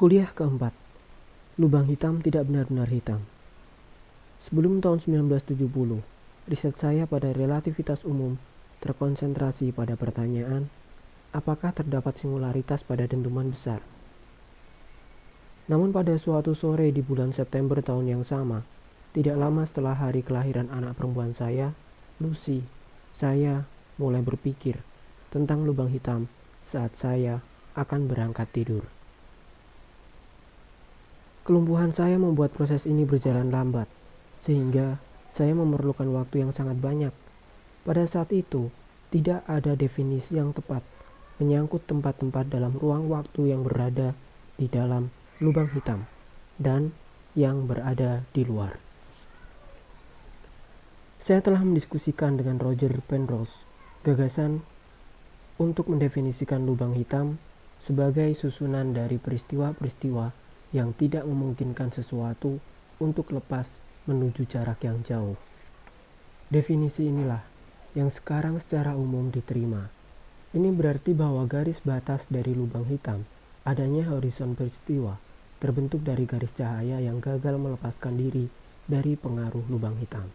Kuliah keempat, lubang hitam tidak benar-benar hitam. Sebelum tahun 1970, riset saya pada relativitas umum terkonsentrasi pada pertanyaan, apakah terdapat singularitas pada dentuman besar? Namun pada suatu sore di bulan September tahun yang sama, tidak lama setelah hari kelahiran anak perempuan saya, Lucy, saya mulai berpikir tentang lubang hitam saat saya akan berangkat tidur. Kelumpuhan saya membuat proses ini berjalan lambat, sehingga saya memerlukan waktu yang sangat banyak. Pada saat itu, tidak ada definisi yang tepat menyangkut tempat-tempat dalam ruang waktu yang berada di dalam lubang hitam dan yang berada di luar. Saya telah mendiskusikan dengan Roger Penrose gagasan untuk mendefinisikan lubang hitam sebagai susunan dari peristiwa-peristiwa yang tidak memungkinkan sesuatu untuk lepas menuju jarak yang jauh. Definisi inilah yang sekarang secara umum diterima. Ini berarti bahwa garis batas dari lubang hitam adanya horizon peristiwa terbentuk dari garis cahaya yang gagal melepaskan diri dari pengaruh lubang hitam.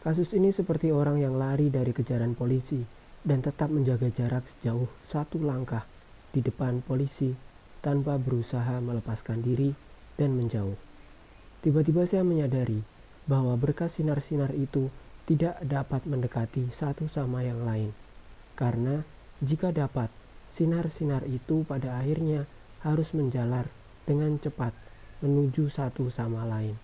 Kasus ini seperti orang yang lari dari kejaran polisi dan tetap menjaga jarak sejauh satu langkah di depan polisi tanpa berusaha melepaskan diri dan menjauh. Tiba-tiba saya menyadari bahwa berkas sinar-sinar itu tidak dapat mendekati satu sama yang lain. Karena jika dapat, sinar-sinar itu pada akhirnya harus menjalar dengan cepat menuju satu sama lain.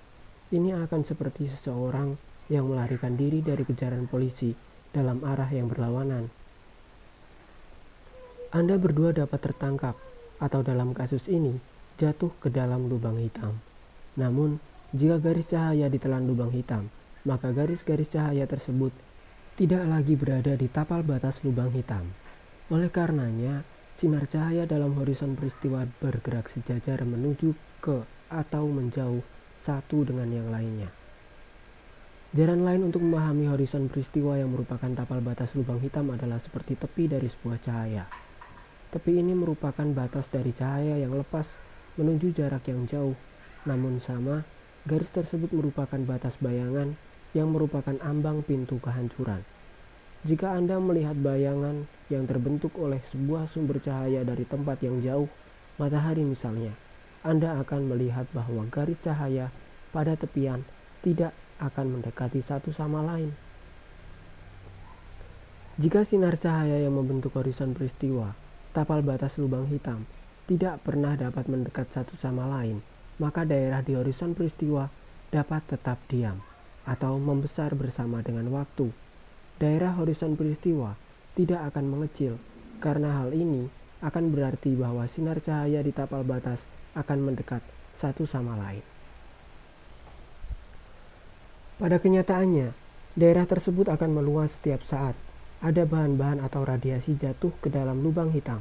Ini akan seperti seseorang yang melarikan diri dari kejaran polisi dalam arah yang berlawanan. Anda berdua dapat tertangkap atau dalam kasus ini jatuh ke dalam lubang hitam. Namun, jika garis cahaya ditelan lubang hitam, maka garis-garis cahaya tersebut tidak lagi berada di tapal batas lubang hitam. Oleh karenanya, sinar cahaya dalam horizon peristiwa bergerak sejajar menuju ke atau menjauh satu dengan yang lainnya. Jalan lain untuk memahami horizon peristiwa yang merupakan tapal batas lubang hitam adalah seperti tepi dari sebuah cahaya. Tepi ini merupakan batas dari cahaya yang lepas menuju jarak yang jauh, namun sama, garis tersebut merupakan batas bayangan yang merupakan ambang pintu kehancuran. Jika Anda melihat bayangan yang terbentuk oleh sebuah sumber cahaya dari tempat yang jauh, matahari misalnya, Anda akan melihat bahwa garis cahaya pada tepian tidak akan mendekati satu sama lain. Jika sinar cahaya yang membentuk horizon peristiwa, tapal batas lubang hitam, tidak pernah dapat mendekat satu sama lain, maka daerah di horizon peristiwa dapat tetap diam atau membesar bersama dengan waktu. Daerah horizon peristiwa tidak akan mengecil, karena hal ini akan berarti bahwa sinar cahaya di tapal batas akan mendekat satu sama lain. Pada kenyataannya, daerah tersebut akan meluas setiap saat. Ada bahan-bahan atau radiasi jatuh ke dalam lubang hitam.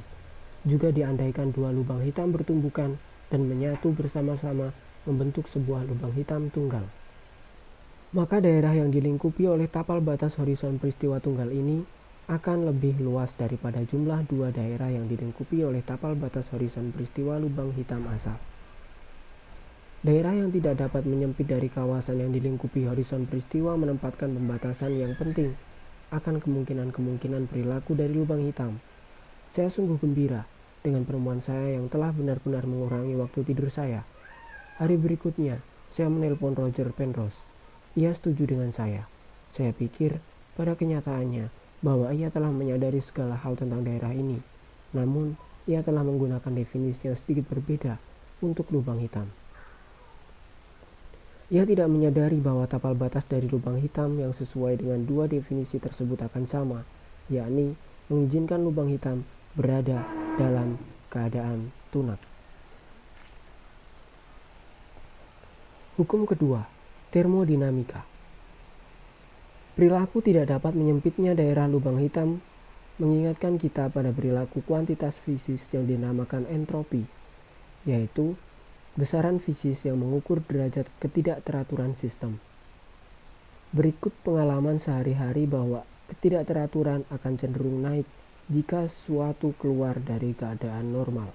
Juga diandaikan dua lubang hitam bertumbukan dan menyatu bersama-sama membentuk sebuah lubang hitam tunggal. Maka daerah yang dilingkupi oleh tapal batas horizon peristiwa tunggal ini akan lebih luas daripada jumlah dua daerah yang dilingkupi oleh tapal batas horizon peristiwa lubang hitam asal. Daerah yang tidak dapat menyempit dari kawasan yang dilingkupi horizon peristiwa menempatkan pembatasan yang penting akan kemungkinan-kemungkinan perilaku dari lubang hitam. Saya sungguh gembira dengan penemuan saya yang telah benar-benar mengurangi waktu tidur saya. Hari berikutnya, saya menelpon Roger Penrose. Ia setuju dengan saya. Saya pikir pada kenyataannya bahwa ia telah menyadari segala hal tentang daerah ini. Namun, ia telah menggunakan definisi yang sedikit berbeda untuk lubang hitam. Ia tidak menyadari bahwa tapal batas dari lubang hitam yang sesuai dengan dua definisi tersebut akan sama, yakni mengizinkan lubang hitam berada dalam keadaan tunak. Hukum kedua, termodinamika. Perilaku tidak dapat menyempitnya daerah lubang hitam mengingatkan kita pada perilaku kuantitas fisik yang dinamakan entropi, yaitu besaran fisik yang mengukur derajat ketidakteraturan sistem. Berikut pengalaman sehari-hari bahwa ketidakteraturan akan cenderung naik jika suatu keluar dari keadaan normal.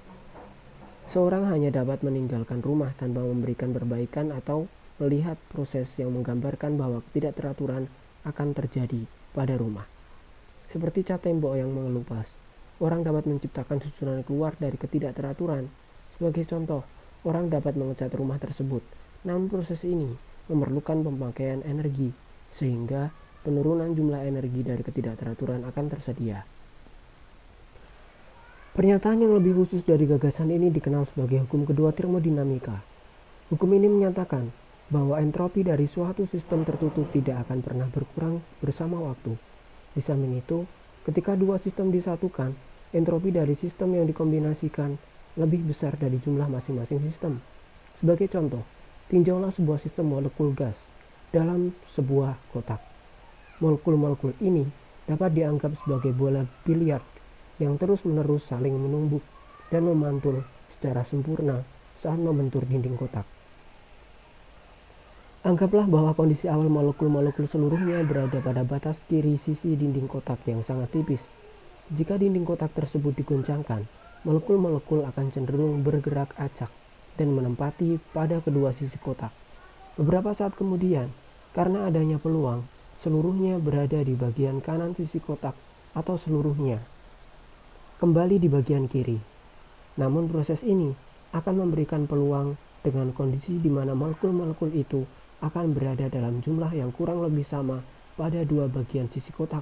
Seorang hanya dapat meninggalkan rumah tanpa memberikan perbaikan atau melihat proses yang menggambarkan bahwa ketidakteraturan akan terjadi pada rumah. Seperti cat tembok yang mengelupas, orang dapat menciptakan susunan keluar dari ketidakteraturan. Sebagai contoh, orang dapat mengecat rumah tersebut, namun proses ini memerlukan pemakaian energi, sehingga penurunan jumlah energi dari ketidakteraturan akan tersedia. Pernyataan yang lebih khusus dari gagasan ini dikenal sebagai hukum kedua termodinamika. Hukum ini menyatakan bahwa entropi dari suatu sistem tertutup tidak akan pernah berkurang bersama waktu. Di samping itu, ketika dua sistem disatukan, entropi dari sistem yang dikombinasikan lebih besar dari jumlah masing-masing sistem. Sebagai contoh, tinjaulah sebuah sistem molekul gas dalam sebuah kotak. Molekul-molekul ini dapat dianggap sebagai bola biliar yang terus-menerus saling menumbuk dan memantul secara sempurna saat membentur dinding kotak. Anggaplah bahwa kondisi awal molekul-molekul seluruhnya berada pada batas kiri sisi dinding kotak yang sangat tipis. Jika dinding kotak tersebut diguncangkan, molekul-molekul akan cenderung bergerak acak dan menempati pada kedua sisi kotak. Beberapa saat kemudian, karena adanya peluang, seluruhnya berada di bagian kanan sisi kotak atau seluruhnya kembali di bagian kiri. Namun proses ini akan memberikan peluang dengan kondisi di mana molekul-molekul itu akan berada dalam jumlah yang kurang lebih sama pada dua bagian sisi kotak.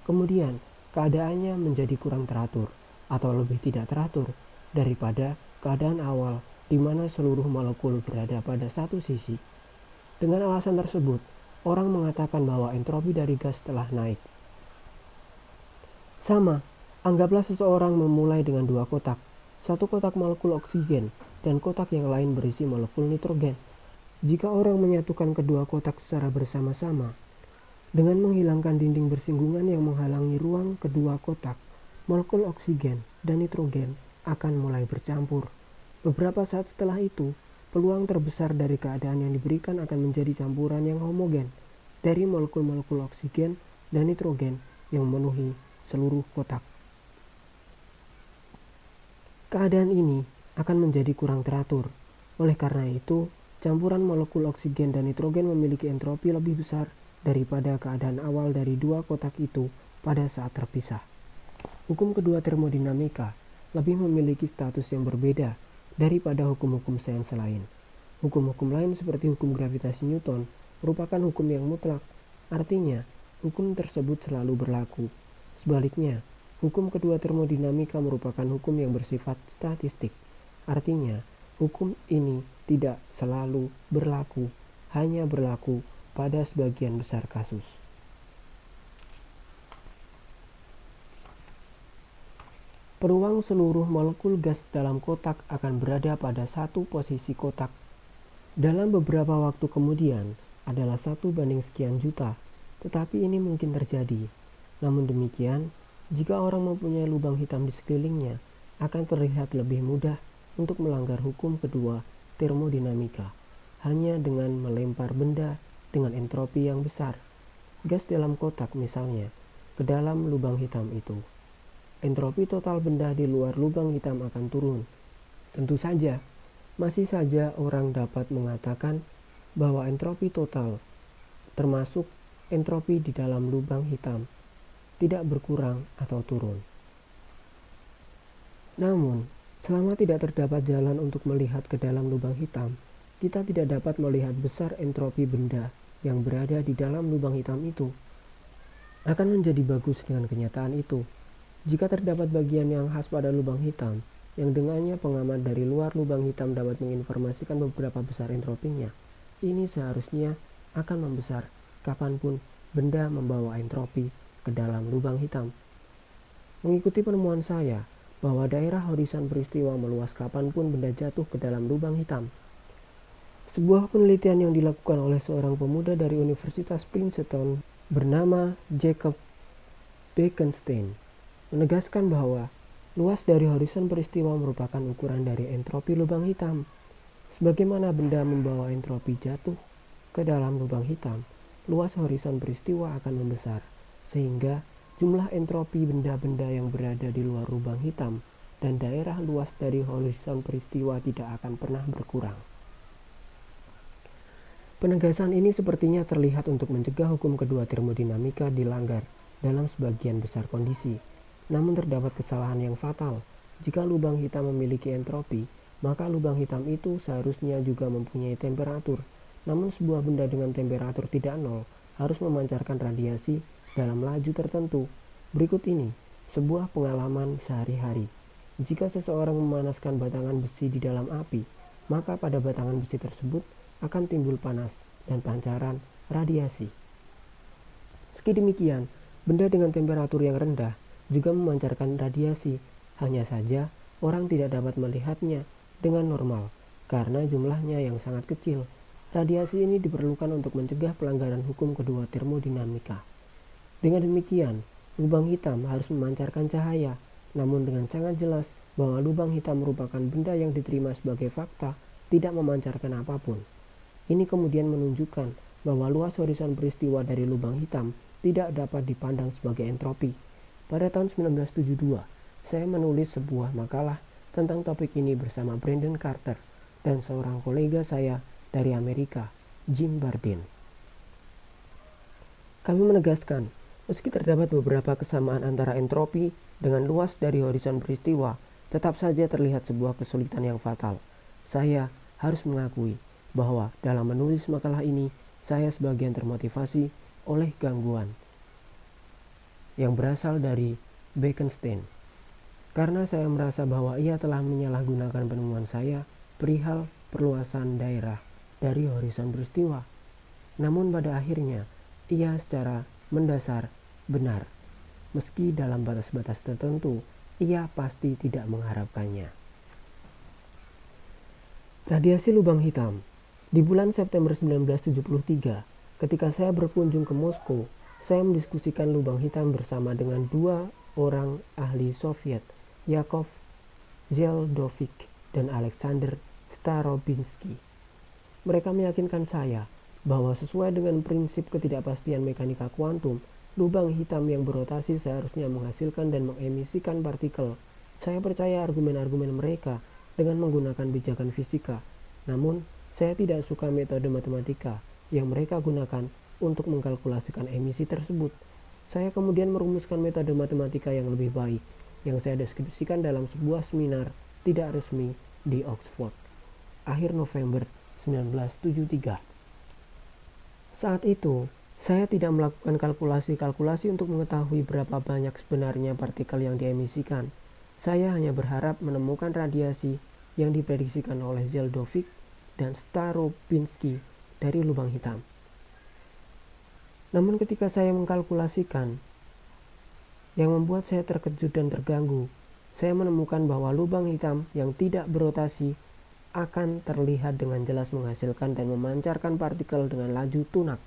Kemudian, keadaannya menjadi kurang teratur atau lebih tidak teratur daripada keadaan awal di mana seluruh molekul berada pada satu sisi. Dengan alasan tersebut, orang mengatakan bahwa entropi dari gas telah naik. Sama, anggaplah seseorang memulai dengan dua kotak, satu kotak molekul oksigen dan kotak yang lain berisi molekul nitrogen. Jika orang menyatukan kedua kotak secara bersama-sama, dengan menghilangkan dinding bersinggungan yang menghalangi ruang kedua kotak, molekul oksigen dan nitrogen akan mulai bercampur. Beberapa saat setelah itu, peluang terbesar dari keadaan yang diberikan akan menjadi campuran yang homogen dari molekul-molekul oksigen dan nitrogen yang memenuhi seluruh kotak. Keadaan ini akan menjadi kurang teratur. Oleh karena itu, campuran molekul oksigen dan nitrogen memiliki entropi lebih besar daripada keadaan awal dari dua kotak itu pada saat terpisah. Hukum kedua termodinamika lebih memiliki status yang berbeda daripada hukum-hukum sains lain. Hukum-hukum lain seperti hukum gravitasi Newton merupakan hukum yang mutlak, artinya hukum tersebut selalu berlaku. Sebaliknya, hukum kedua termodinamika merupakan hukum yang bersifat statistik, artinya hukum ini tidak selalu berlaku, hanya berlaku pada sebagian besar kasus. Peluang seluruh molekul gas dalam kotak akan berada pada satu posisi kotak dalam beberapa waktu kemudian adalah 1/sekian juta, tetapi ini mungkin terjadi. Namun demikian, jika orang mempunyai lubang hitam di sekelilingnya, akan terlihat lebih mudah untuk melanggar hukum kedua termodinamika, hanya dengan melempar benda dengan entropi yang besar, gas dalam kotak misalnya, ke dalam lubang hitam itu. Entropi total benda di luar lubang hitam akan turun. Tentu saja, masih saja orang dapat mengatakan bahwa entropi total, termasuk entropi di dalam lubang hitam, tidak berkurang atau turun. Namun, selama tidak terdapat jalan untuk melihat ke dalam lubang hitam, kita tidak dapat melihat besar entropi benda yang berada di dalam lubang hitam itu. Akan menjadi bagus dengan kenyataan itu, jika terdapat bagian yang khas pada lubang hitam, yang dengannya pengamat dari luar lubang hitam dapat menginformasikan beberapa besar entropinya. Ini seharusnya akan membesar kapanpun benda membawa entropi ke dalam lubang hitam. Mengikuti penemuan saya bahwa daerah horisan peristiwa meluas kapanpun benda jatuh ke dalam lubang hitam. Sebuah penelitian yang dilakukan oleh seorang pemuda dari Universitas Princeton bernama Jacob Bekenstein menegaskan bahwa luas dari horisan peristiwa merupakan ukuran dari entropi lubang hitam. Sebagaimana benda membawa entropi jatuh ke dalam lubang hitam, luas horisan peristiwa akan membesar, sehingga jumlah entropi benda-benda yang berada di luar lubang hitam dan daerah luas dari horizon peristiwa tidak akan pernah berkurang. Penegasan ini sepertinya terlihat untuk mencegah hukum kedua termodinamika dilanggar dalam sebagian besar kondisi. Namun terdapat kesalahan yang fatal. Jika lubang hitam memiliki entropi, maka lubang hitam itu seharusnya juga mempunyai temperatur. Namun sebuah benda dengan temperatur tidak nol harus memancarkan radiasi dalam laju tertentu. Berikut ini sebuah pengalaman sehari-hari. Jika seseorang memanaskan batangan besi di dalam api, maka pada batangan besi tersebut akan timbul panas dan pancaran radiasi. Meski demikian, benda dengan temperatur yang rendah juga memancarkan radiasi. Hanya saja, orang tidak dapat melihatnya dengan normal karena jumlahnya yang sangat kecil. Radiasi ini diperlukan untuk mencegah pelanggaran hukum kedua termodinamika. Dengan demikian, lubang hitam harus memancarkan cahaya, namun dengan sangat jelas bahwa lubang hitam merupakan benda yang diterima sebagai fakta, tidak memancarkan apapun. Ini kemudian menunjukkan bahwa luas horizon peristiwa dari lubang hitam tidak dapat dipandang sebagai entropi. Pada tahun 1972, saya menulis sebuah makalah tentang topik ini bersama Brandon Carter dan seorang kolega saya dari Amerika, Jim Bardeen. Kami menegaskan, meski terdapat beberapa kesamaan antara entropi dengan luas dari horizon peristiwa, tetap saja terlihat sebuah kesulitan yang fatal. Saya harus mengakui bahwa dalam menulis makalah ini, saya sebagian termotivasi oleh gangguan yang berasal dari Bekenstein. Karena saya merasa bahwa ia telah menyalahgunakan penemuan saya perihal perluasan daerah dari horizon peristiwa. Namun pada akhirnya, ia secara mendasar benar. Meski dalam batas-batas tertentu, ia pasti tidak mengharapkannya. Radiasi lubang hitam. Di bulan September 1973, ketika saya berkunjung ke Moskow, saya mendiskusikan lubang hitam bersama dengan dua orang ahli Soviet, Yakov Zeldovich dan Alexander Starobinsky. Mereka meyakinkan saya bahwa sesuai dengan prinsip ketidakpastian mekanika kuantum, lubang hitam yang berotasi seharusnya menghasilkan dan mengemisikan partikel. Saya percaya argumen-argumen mereka dengan menggunakan pijakan fisika. Namun, saya tidak suka metode matematika yang mereka gunakan untuk mengkalkulasikan emisi tersebut. Saya kemudian merumuskan metode matematika yang lebih baik, yang saya deskripsikan dalam sebuah seminar tidak resmi di Oxford, akhir November 1973. Saat itu, saya tidak melakukan kalkulasi-kalkulasi untuk mengetahui berapa banyak sebenarnya partikel yang diemisikan. Saya hanya berharap menemukan radiasi yang diprediksikan oleh Zeldovich dan Starobinsky dari lubang hitam. Namun ketika saya mengkalkulasikan, yang membuat saya terkejut dan terganggu, saya menemukan bahwa lubang hitam yang tidak berotasi akan terlihat dengan jelas menghasilkan dan memancarkan partikel dengan laju tunak.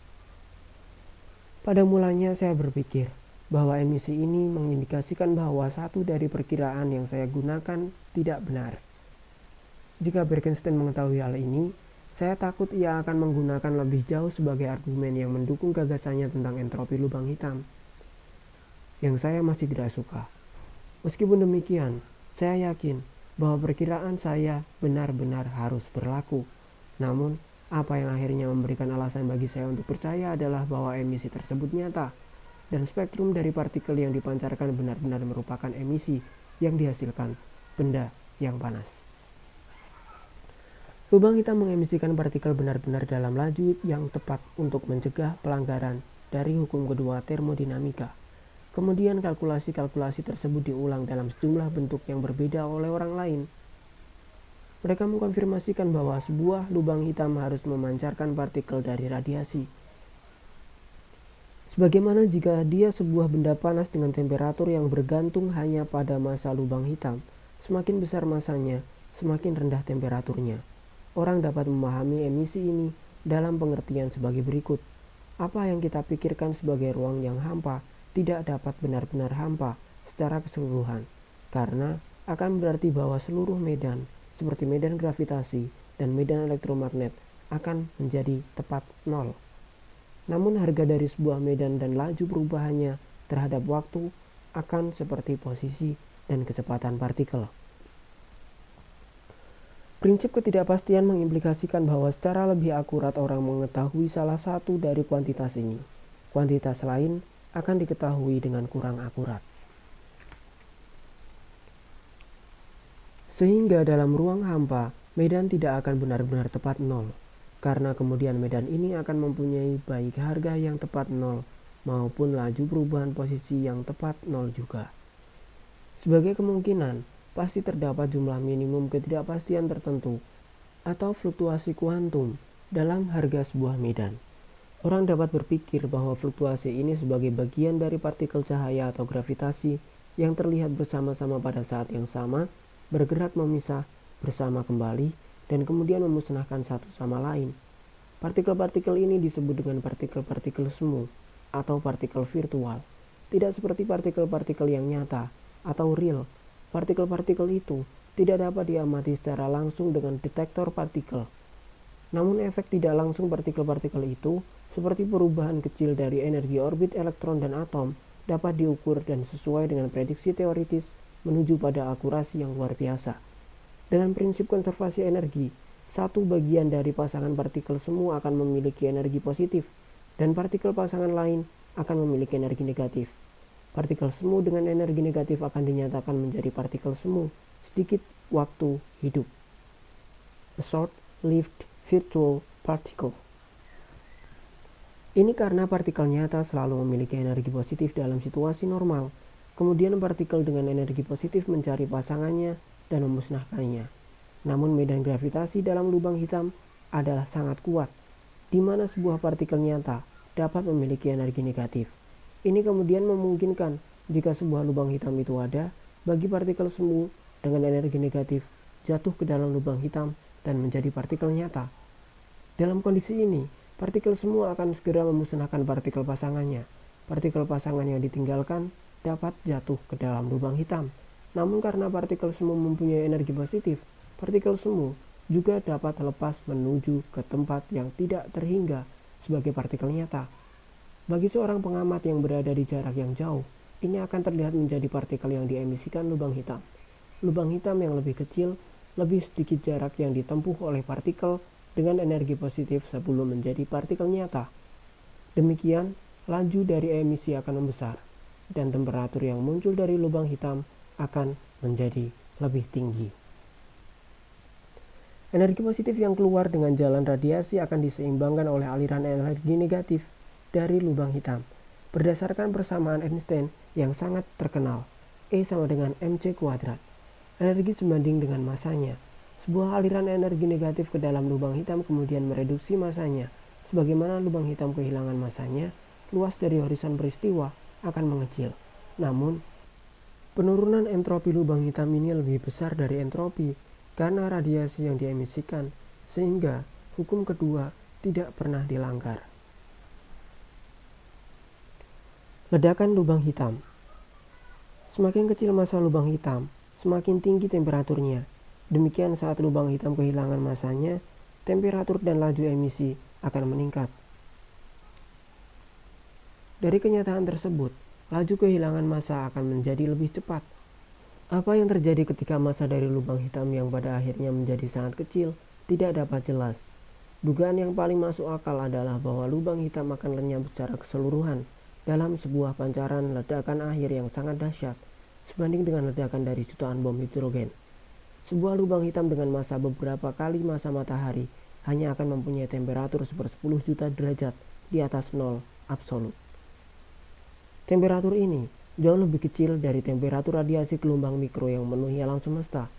Pada mulanya saya berpikir bahwa emisi ini mengindikasikan bahwa satu dari perkiraan yang saya gunakan tidak benar. Jika Bekenstein mengetahui hal ini, saya takut ia akan menggunakan lebih jauh sebagai argumen yang mendukung gagasannya tentang entropi lubang hitam, yang saya masih tidak suka. Meskipun demikian, saya yakin bahwa perkiraan saya benar-benar harus berlaku. Namun, apa yang akhirnya memberikan alasan bagi saya untuk percaya adalah bahwa emisi tersebut nyata, dan spektrum dari partikel yang dipancarkan benar-benar merupakan emisi yang dihasilkan benda yang panas. Lubang hitam mengemisikan partikel benar-benar dalam laju yang tepat untuk mencegah pelanggaran dari hukum kedua termodinamika. Kemudian kalkulasi-kalkulasi tersebut diulang dalam sejumlah bentuk yang berbeda oleh orang lain. Mereka mengkonfirmasikan bahwa sebuah lubang hitam harus memancarkan partikel dari radiasi. Sebagaimana jika dia sebuah benda panas dengan temperatur yang bergantung hanya pada massa lubang hitam, semakin besar massanya, semakin rendah temperaturnya. Orang dapat memahami emisi ini dalam pengertian sebagai berikut. Apa yang kita pikirkan sebagai ruang yang hampa tidak dapat benar-benar hampa secara keseluruhan, karena akan berarti bahwa seluruh medan, seperti medan gravitasi dan medan elektromagnet, akan menjadi tepat nol. Namun harga dari sebuah medan dan laju perubahannya terhadap waktu akan seperti posisi dan kecepatan partikel. Prinsip ketidakpastian mengimplikasikan bahwa secara lebih akurat orang mengetahui salah satu dari kuantitas ini. Kuantitas lain akan diketahui dengan kurang akurat. Sehingga dalam ruang hampa, medan tidak akan benar-benar tepat nol, karena kemudian medan ini akan mempunyai baik harga yang tepat nol maupun laju perubahan posisi yang tepat nol juga. Sebagai kemungkinan, pasti terdapat jumlah minimum ketidakpastian tertentu atau fluktuasi kuantum dalam harga sebuah medan. Orang dapat berpikir bahwa fluktuasi ini sebagai bagian dari partikel cahaya atau gravitasi yang terlihat bersama-sama pada saat yang sama, bergerak memisah bersama kembali, dan kemudian memusnahkan satu sama lain. Partikel-partikel ini disebut dengan partikel-partikel semu atau partikel virtual. Tidak seperti partikel-partikel yang nyata atau real. Partikel-partikel itu tidak dapat diamati secara langsung dengan detektor partikel. Namun efek tidak langsung partikel-partikel itu, seperti perubahan kecil dari energi orbit elektron dan atom, dapat diukur dan sesuai dengan prediksi teoritis menuju pada akurasi yang luar biasa. Dengan prinsip konservasi energi, satu bagian dari pasangan partikel semu akan memiliki energi positif, dan partikel pasangan lain akan memiliki energi negatif. Partikel semu dengan energi negatif akan dinyatakan menjadi partikel semu sedikit waktu hidup. A short-lived virtual particle. Ini karena partikel nyata selalu memiliki energi positif dalam situasi normal. Kemudian partikel dengan energi positif mencari pasangannya dan memusnahkannya. Namun medan gravitasi dalam lubang hitam adalah sangat kuat, di mana sebuah partikel nyata dapat memiliki energi negatif. Ini kemudian memungkinkan jika sebuah lubang hitam itu ada, bagi partikel semu dengan energi negatif jatuh ke dalam lubang hitam dan menjadi partikel nyata. Dalam kondisi ini, partikel semu akan segera memusnahkan partikel pasangannya. Partikel pasangan yang ditinggalkan dapat jatuh ke dalam lubang hitam. Namun karena partikel semu mempunyai energi positif, partikel semu juga dapat lepas menuju ke tempat yang tidak terhingga sebagai partikel nyata. Bagi seorang pengamat yang berada di jarak yang jauh, ini akan terlihat menjadi partikel yang diemisikan lubang hitam. Lubang hitam yang lebih kecil, lebih sedikit jarak yang ditempuh oleh partikel dengan energi positif sebelum menjadi partikel nyata. Demikian, laju dari emisi akan membesar, dan temperatur yang muncul dari lubang hitam akan menjadi lebih tinggi. Energi positif yang keluar dengan jalan radiasi akan diseimbangkan oleh aliran energi negatif dari lubang hitam. Berdasarkan persamaan Einstein yang sangat terkenal, E sama dengan mc kuadrat. Energi sebanding dengan masanya. Sebuah aliran energi negatif ke dalam lubang hitam kemudian mereduksi masanya. Sebagaimana lubang hitam kehilangan masanya, luas dari horizon peristiwa akan mengecil. Namun, penurunan entropi lubang hitam ini lebih besar dari entropi karena radiasi yang diemisikan, sehingga hukum kedua tidak pernah dilanggar. Ledakan lubang hitam. Semakin kecil massa lubang hitam, semakin tinggi temperaturnya. Demikian saat lubang hitam kehilangan massanya, temperatur dan laju emisi akan meningkat. Dari kenyataan tersebut, laju kehilangan massa akan menjadi lebih cepat. Apa yang terjadi ketika massa dari lubang hitam yang pada akhirnya menjadi sangat kecil tidak dapat jelas. Dugaan yang paling masuk akal adalah bahwa lubang hitam akan lenyap secara keseluruhan dalam sebuah pancaran ledakan akhir yang sangat dahsyat, sebanding dengan ledakan dari jutaan bom hidrogen. Sebuah lubang hitam dengan massa beberapa kali massa matahari hanya akan mempunyai temperatur 10 juta derajat di atas nol absolut. Temperatur ini jauh lebih kecil dari temperatur radiasi gelombang mikro yang memenuhi alam semesta,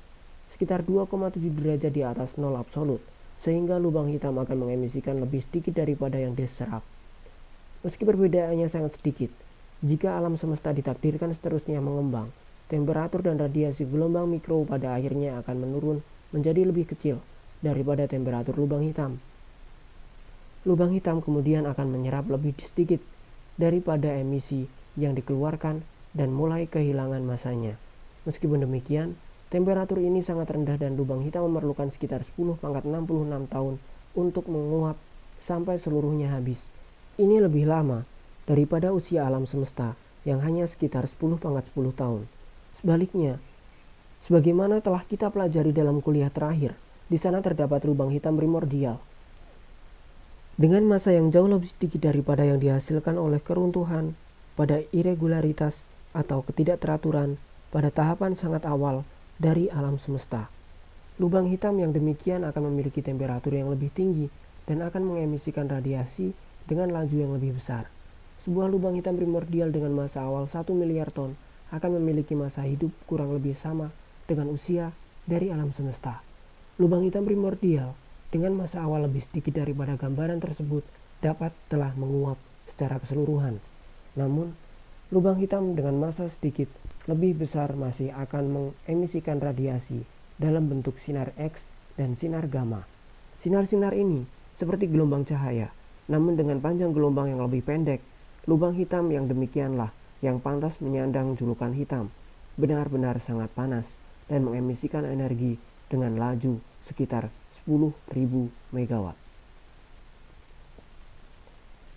sekitar 2,7 derajat di atas nol absolut, sehingga lubang hitam akan mengemisikan lebih sedikit daripada yang diserap. Meski perbedaannya sangat sedikit, jika alam semesta ditakdirkan seterusnya mengembang, temperatur dan radiasi gelombang mikro pada akhirnya akan menurun menjadi lebih kecil daripada temperatur lubang hitam. Lubang hitam kemudian akan menyerap lebih sedikit daripada emisi yang dikeluarkan dan mulai kehilangan massanya. Meskipun demikian, temperatur ini sangat rendah dan lubang hitam memerlukan sekitar 10⁻66 tahun untuk menguap sampai seluruhnya habis. Ini lebih lama daripada usia alam semesta yang hanya sekitar 10⁻10 tahun. Sebaliknya, sebagaimana telah kita pelajari dalam kuliah terakhir, Di sana terdapat lubang hitam primordial. Dengan massa yang jauh lebih sedikit daripada yang dihasilkan oleh keruntuhan pada irregularitas atau ketidakteraturan pada tahapan sangat awal dari alam semesta. Lubang hitam yang demikian akan memiliki temperatur yang lebih tinggi dan akan mengemisikan radiasi dengan laju yang lebih besar. Sebuah lubang hitam primordial dengan massa awal 1 miliar ton akan memiliki masa hidup kurang lebih sama dengan usia dari alam semesta. Lubang hitam primordial dengan massa awal lebih sedikit daripada gambaran tersebut dapat telah menguap secara keseluruhan. Namun, lubang hitam dengan massa sedikit lebih besar masih akan mengemisikan radiasi dalam bentuk sinar X dan sinar gamma. Sinar-sinar ini seperti gelombang cahaya, namun dengan panjang gelombang yang lebih pendek. Lubang hitam yang demikianlah yang pantas menyandang julukan hitam, benar-benar sangat panas dan mengemisikan energi dengan laju sekitar 10.000 megawatt.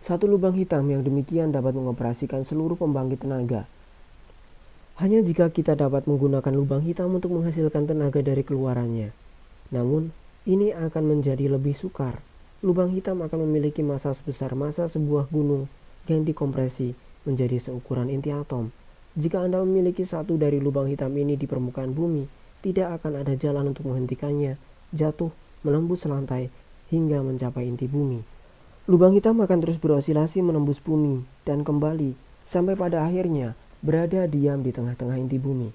Satu lubang hitam yang demikian dapat mengoperasikan seluruh pembangkit tenaga. Hanya jika kita dapat menggunakan lubang hitam untuk menghasilkan tenaga dari keluarannya. Namun, ini akan menjadi lebih sukar. Lubang hitam akan memiliki massa sebesar massa sebuah gunung yang dikompresi menjadi seukuran inti atom. Jika Anda memiliki satu dari lubang hitam ini di permukaan bumi, tidak akan ada jalan untuk menghentikannya jatuh menembus lantai hingga mencapai inti bumi. Lubang hitam akan terus berosilasi menembus bumi dan kembali sampai pada akhirnya berada diam di tengah-tengah inti bumi.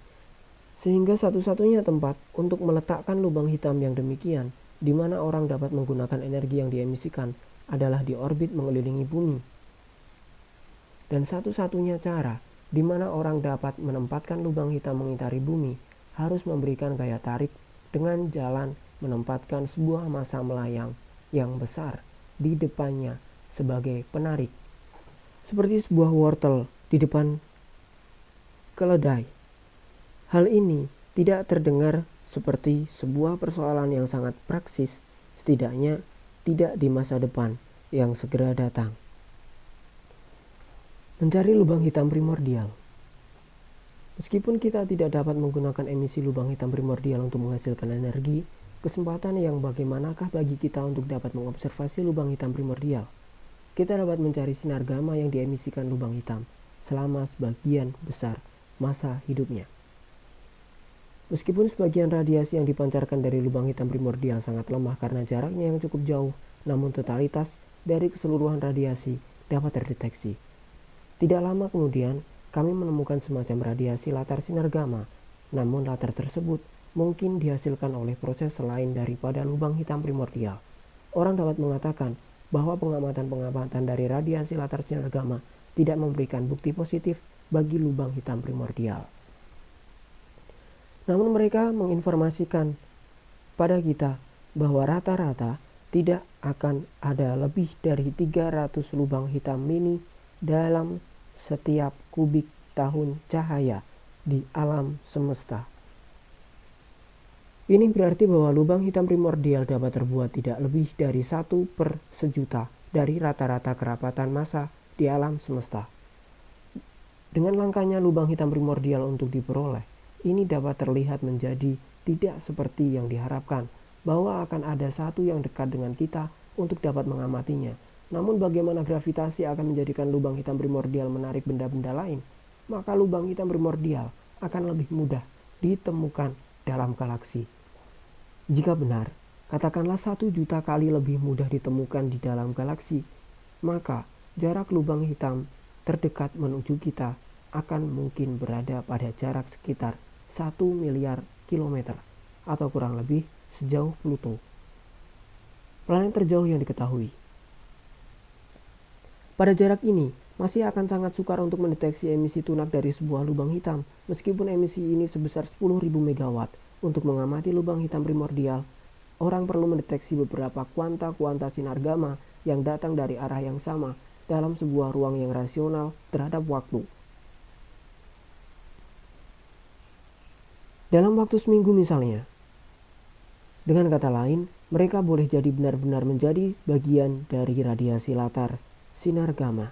Sehingga satu-satunya tempat untuk meletakkan lubang hitam yang demikian di mana orang dapat menggunakan energi yang diemisikan adalah di orbit mengelilingi bumi. Dan satu-satunya cara di mana orang dapat menempatkan lubang hitam mengitari bumi harus memberikan gaya tarik dengan jalan menempatkan sebuah massa melayang yang besar di depannya sebagai penarik. Seperti sebuah wortel di depan keledai. Hal ini tidak terdengar seperti sebuah persoalan yang sangat praksis, setidaknya tidak di masa depan yang segera datang. Mencari lubang hitam primordial. Meskipun kita tidak dapat menggunakan emisi lubang hitam primordial untuk menghasilkan energi, kesempatan yang bagaimanakah bagi kita untuk dapat mengobservasi lubang hitam primordial? Kita dapat mencari sinar gamma yang diemisikan lubang hitam selama sebagian besar masa hidupnya. Meskipun sebagian radiasi yang dipancarkan dari lubang hitam primordial sangat lemah karena jaraknya yang cukup jauh, namun totalitas dari keseluruhan radiasi dapat terdeteksi. Tidak lama kemudian, kami menemukan semacam radiasi latar sinar gamma, namun latar tersebut mungkin dihasilkan oleh proses selain daripada lubang hitam primordial. Orang dapat mengatakan bahwa pengamatan-pengamatan dari radiasi latar sinar gamma tidak memberikan bukti positif bagi lubang hitam primordial. Namun mereka menginformasikan pada kita bahwa rata-rata tidak akan ada lebih dari 300 lubang hitam mini dalam setiap kubik tahun cahaya di alam semesta. Ini berarti bahwa lubang hitam primordial dapat terbuat tidak lebih dari 1/1.000.000 dari rata-rata kerapatan massa di alam semesta. Dengan langkanya lubang hitam primordial untuk diperoleh, ini dapat terlihat menjadi tidak seperti yang diharapkan, bahwa akan ada satu yang dekat dengan kita untuk dapat mengamatinya. Namun bagaimana gravitasi akan menjadikan lubang hitam primordial menarik benda-benda lain? Maka lubang hitam primordial akan lebih mudah ditemukan dalam galaksi. Jika benar, katakanlah 1.000.000 kali lebih mudah ditemukan di dalam galaksi, maka jarak lubang hitam terdekat menuju kita akan mungkin berada pada jarak sekitar 1 miliar kilometer atau kurang lebih sejauh Pluto, planet terjauh yang diketahui. Pada jarak ini, masih akan sangat sukar untuk mendeteksi emisi tunak dari sebuah lubang hitam, meskipun emisi ini sebesar 10.000 megawatt. Untuk mengamati lubang hitam primordial, orang perlu mendeteksi beberapa kuanta sinar gamma yang datang dari arah yang sama dalam sebuah ruang yang rasional terhadap waktu. Dalam waktu seminggu misalnya. Dengan kata lain, mereka boleh jadi benar-benar menjadi bagian dari radiasi latar sinar gamma.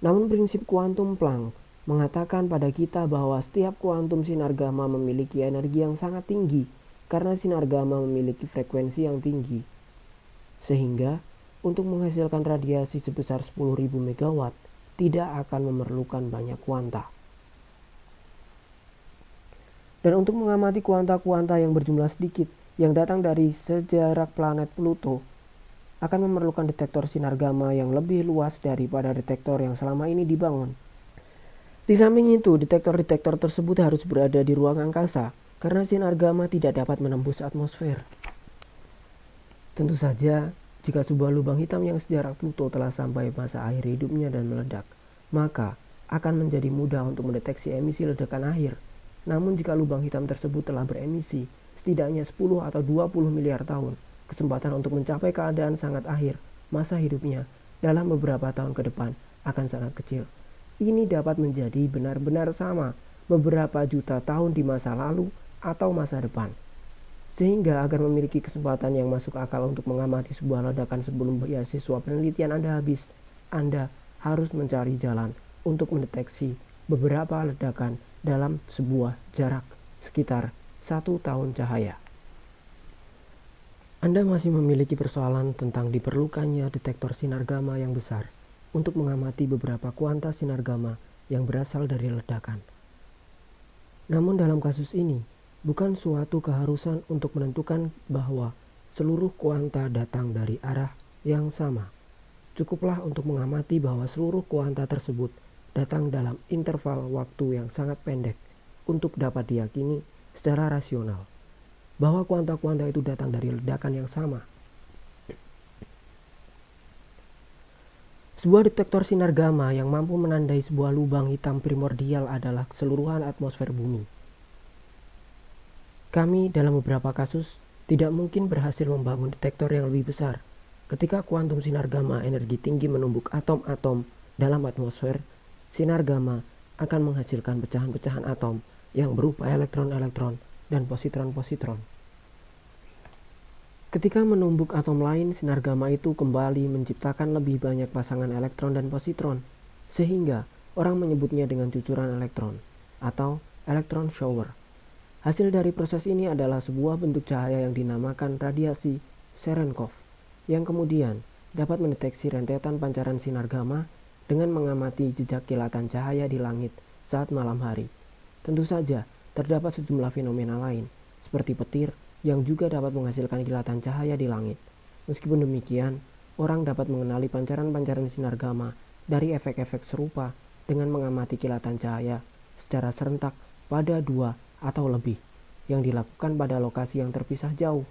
Namun prinsip kuantum Planck mengatakan pada kita bahwa setiap kuantum sinar gamma memiliki energi yang sangat tinggi karena sinar gamma memiliki frekuensi yang tinggi, sehingga untuk menghasilkan radiasi sebesar 10.000 megawatt tidak akan memerlukan banyak kuanta. Dan untuk mengamati kuanta-kuanta yang berjumlah sedikit yang datang dari sejarak planet Pluto akan memerlukan detektor sinar gamma yang lebih luas daripada detektor yang selama ini dibangun. Di samping itu, detektor-detektor tersebut harus berada di ruang angkasa karena sinar gamma tidak dapat menembus atmosfer. Tentu saja, jika sebuah lubang hitam yang sejarak Pluto telah sampai masa akhir hidupnya dan meledak, maka akan menjadi mudah untuk mendeteksi emisi ledakan akhir. Namun jika lubang hitam tersebut telah beremisi setidaknya 10 atau 20 miliar tahun, kesempatan untuk mencapai keadaan sangat akhir masa hidupnya dalam beberapa tahun ke depan akan sangat kecil. Ini dapat menjadi benar-benar sama beberapa juta tahun di masa lalu atau masa depan. Sehingga agar memiliki kesempatan yang masuk akal untuk mengamati sebuah ledakan sebelum beasiswa penelitian Anda habis, Anda harus mencari jalan untuk mendeteksi beberapa ledakan dalam sebuah jarak sekitar 1 tahun cahaya. Anda masih memiliki persoalan tentang diperlukannya detektor sinar gamma yang besar untuk mengamati beberapa kuanta sinar gamma yang berasal dari ledakan. Namun dalam kasus ini, bukan suatu keharusan untuk menentukan bahwa seluruh kuanta datang dari arah yang sama. Cukuplah untuk mengamati bahwa seluruh kuanta tersebut datang dalam interval waktu yang sangat pendek untuk dapat diyakini secara rasional bahwa kuanta-kuanta itu datang dari ledakan yang sama. Sebuah detektor sinar gamma yang mampu menandai sebuah lubang hitam primordial adalah keseluruhan atmosfer bumi. Kami dalam beberapa kasus tidak mungkin berhasil membangun detektor yang lebih besar ketika kuantum sinar gamma energi tinggi menumbuk atom-atom dalam atmosfer. Sinar gamma akan menghasilkan pecahan-pecahan atom yang berupa elektron-elektron dan positron-positron. Ketika menumbuk atom lain, sinar gamma itu kembali menciptakan lebih banyak pasangan elektron dan positron, sehingga orang menyebutnya dengan cucuran elektron atau electron shower. Hasil dari proses ini adalah sebuah bentuk cahaya yang dinamakan radiasi Cherenkov, yang kemudian dapat mendeteksi rentetan pancaran sinar gamma dengan mengamati jejak kilatan cahaya di langit saat malam hari. Tentu saja, terdapat sejumlah fenomena lain, seperti petir yang juga dapat menghasilkan kilatan cahaya di langit. Meskipun demikian, orang dapat mengenali pancaran-pancaran sinar gamma dari efek-efek serupa dengan mengamati kilatan cahaya secara serentak pada 2 atau lebih, yang dilakukan pada lokasi yang terpisah jauh.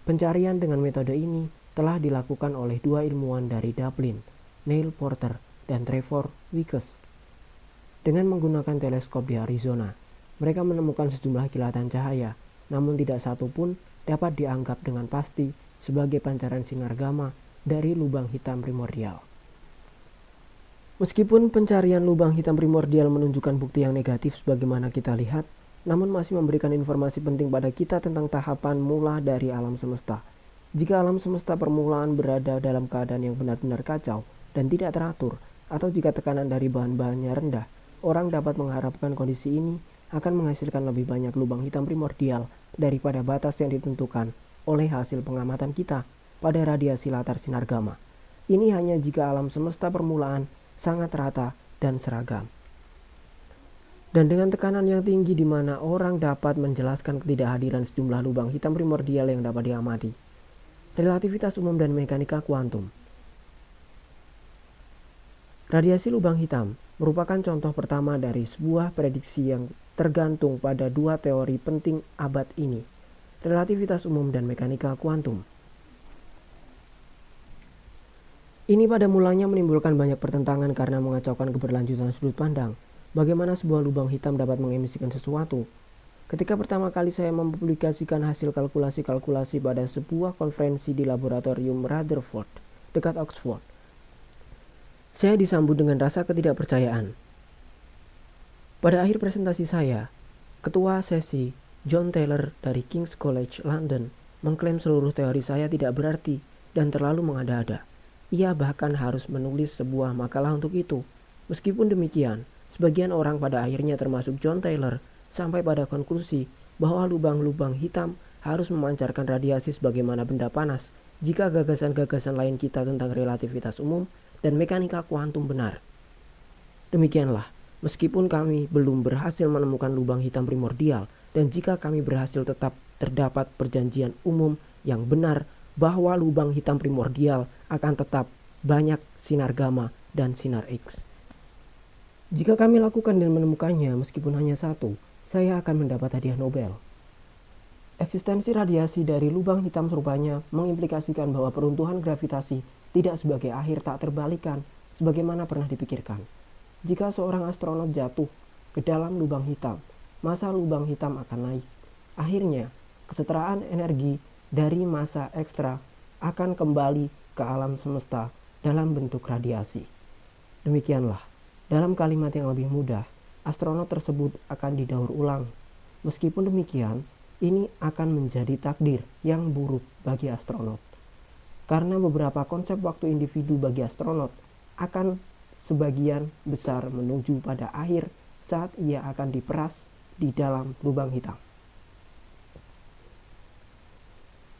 Pencarian dengan metode ini telah dilakukan oleh 2 ilmuwan dari Dublin, Neil Porter dan Trevor Wickes. Dengan menggunakan teleskop di Arizona, mereka menemukan sejumlah kilatan cahaya, namun tidak satu pun dapat dianggap dengan pasti sebagai pancaran sinar gamma dari lubang hitam primordial. Meskipun pencarian lubang hitam primordial menunjukkan bukti yang negatif sebagaimana kita lihat, namun masih memberikan informasi penting pada kita tentang tahapan mula dari alam semesta. Jika alam semesta permulaan berada dalam keadaan yang benar-benar kacau dan tidak teratur, atau jika tekanan dari bahan-bahannya rendah, orang dapat mengharapkan kondisi ini akan menghasilkan lebih banyak lubang hitam primordial daripada batas yang ditentukan oleh hasil pengamatan kita pada radiasi latar sinar gamma. Ini hanya jika alam semesta permulaan sangat rata dan seragam. Dan dengan tekanan yang tinggi di mana orang dapat menjelaskan ketidakhadiran sejumlah lubang hitam primordial yang dapat diamati. Relativitas umum dan mekanika kuantum. Radiasi lubang hitam merupakan contoh pertama dari sebuah prediksi yang tergantung pada 2 teori penting abad ini, relativitas umum dan mekanika kuantum. Ini pada mulanya menimbulkan banyak pertentangan karena mengacaukan keberlanjutan sudut pandang, bagaimana sebuah lubang hitam dapat mengemisikan sesuatu. Ketika pertama kali saya mempublikasikan hasil kalkulasi-kalkulasi pada sebuah konferensi di laboratorium Rutherford, dekat Oxford, saya disambut dengan rasa ketidakpercayaan. Pada akhir presentasi saya, ketua sesi John Taylor dari King's College London mengklaim seluruh teori saya tidak berarti dan terlalu mengada-ada. Ia bahkan harus menulis sebuah makalah untuk itu. Meskipun demikian, sebagian orang pada akhirnya termasuk John Taylor sampai pada konklusi bahwa lubang-lubang hitam harus memancarkan radiasi sebagaimana benda panas jika gagasan-gagasan lain kita tentang relativitas umum dan mekanika kuantum benar. Demikianlah, meskipun kami belum berhasil menemukan lubang hitam primordial, dan jika kami berhasil tetap terdapat perjanjian umum yang benar bahwa lubang hitam primordial akan tetap banyak sinar gamma dan sinar X. Jika kami lakukan dan menemukannya meskipun hanya satu, saya akan mendapat hadiah Nobel. Eksistensi radiasi dari lubang hitam serupanya mengimplikasikan bahwa peruntuhan gravitasi tidak sebagai akhir tak terbalikan sebagaimana pernah dipikirkan. Jika seorang astronot jatuh ke dalam lubang hitam, massa lubang hitam akan naik. Akhirnya, kesetaraan energi dari massa ekstra akan kembali ke alam semesta dalam bentuk radiasi. Demikianlah, dalam kalimat yang lebih mudah, astronot tersebut akan didaur ulang. Meskipun demikian, ini akan menjadi takdir yang buruk bagi astronot. Karena beberapa konsep waktu individu bagi astronot akan sebagian besar menuju pada akhir saat ia akan diperas di dalam lubang hitam.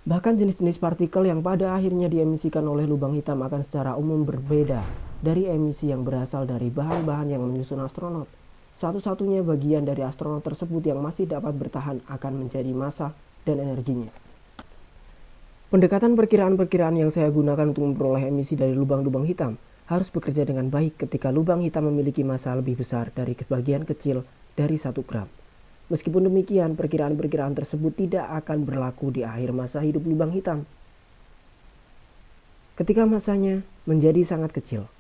Bahkan jenis-jenis partikel yang pada akhirnya diemisikan oleh lubang hitam akan secara umum berbeda dari emisi yang berasal dari bahan-bahan yang menyusun astronot. Satu-satunya bagian dari astronot tersebut yang masih dapat bertahan akan menjadi massa dan energinya. Pendekatan perkiraan-perkiraan yang saya gunakan untuk memperoleh emisi dari lubang-lubang hitam harus bekerja dengan baik ketika lubang hitam memiliki massa lebih besar dari sebagian kecil dari 1 gram. Meskipun demikian, perkiraan-perkiraan tersebut tidak akan berlaku di akhir masa hidup lubang hitam. Ketika masanya menjadi sangat kecil,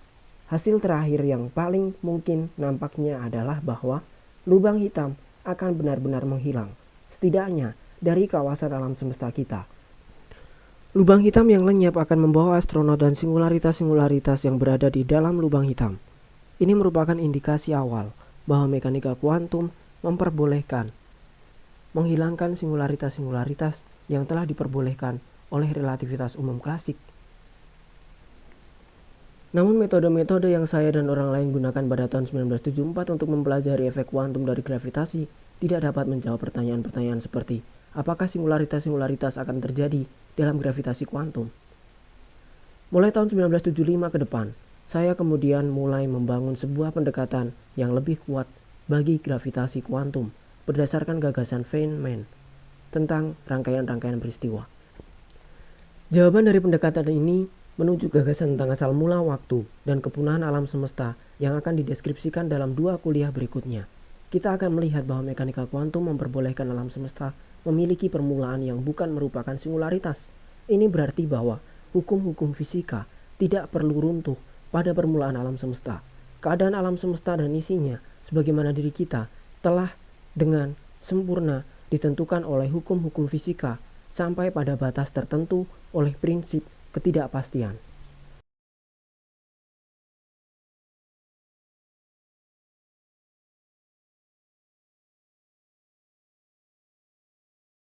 hasil terakhir yang paling mungkin nampaknya adalah bahwa lubang hitam akan benar-benar menghilang, setidaknya dari kawasan alam semesta kita. Lubang hitam yang lenyap akan membawa astronot dan singularitas-singularitas yang berada di dalam lubang hitam. Ini merupakan indikasi awal bahwa mekanika kuantum memperbolehkan menghilangkan singularitas-singularitas yang telah diperbolehkan oleh relativitas umum klasik. Namun metode-metode yang saya dan orang lain gunakan pada tahun 1974 untuk mempelajari efek kuantum dari gravitasi tidak dapat menjawab pertanyaan-pertanyaan seperti apakah singularitas-singularitas akan terjadi dalam gravitasi kuantum. Mulai tahun 1975 ke depan, saya kemudian mulai membangun sebuah pendekatan yang lebih kuat bagi gravitasi kuantum berdasarkan gagasan Feynman tentang rangkaian-rangkaian peristiwa. Jawaban dari pendekatan ini menuju gagasan tentang asal mula waktu dan kepunahan alam semesta yang akan dideskripsikan dalam 2 kuliah berikutnya. Kita akan melihat bahwa mekanika kuantum memperbolehkan alam semesta memiliki permulaan yang bukan merupakan singularitas. Ini berarti bahwa hukum-hukum fisika tidak perlu runtuh pada permulaan alam semesta. Keadaan alam semesta dan isinya, sebagaimana diri kita, telah dengan sempurna ditentukan oleh hukum-hukum fisika sampai pada batas tertentu oleh prinsip ketidakpastian.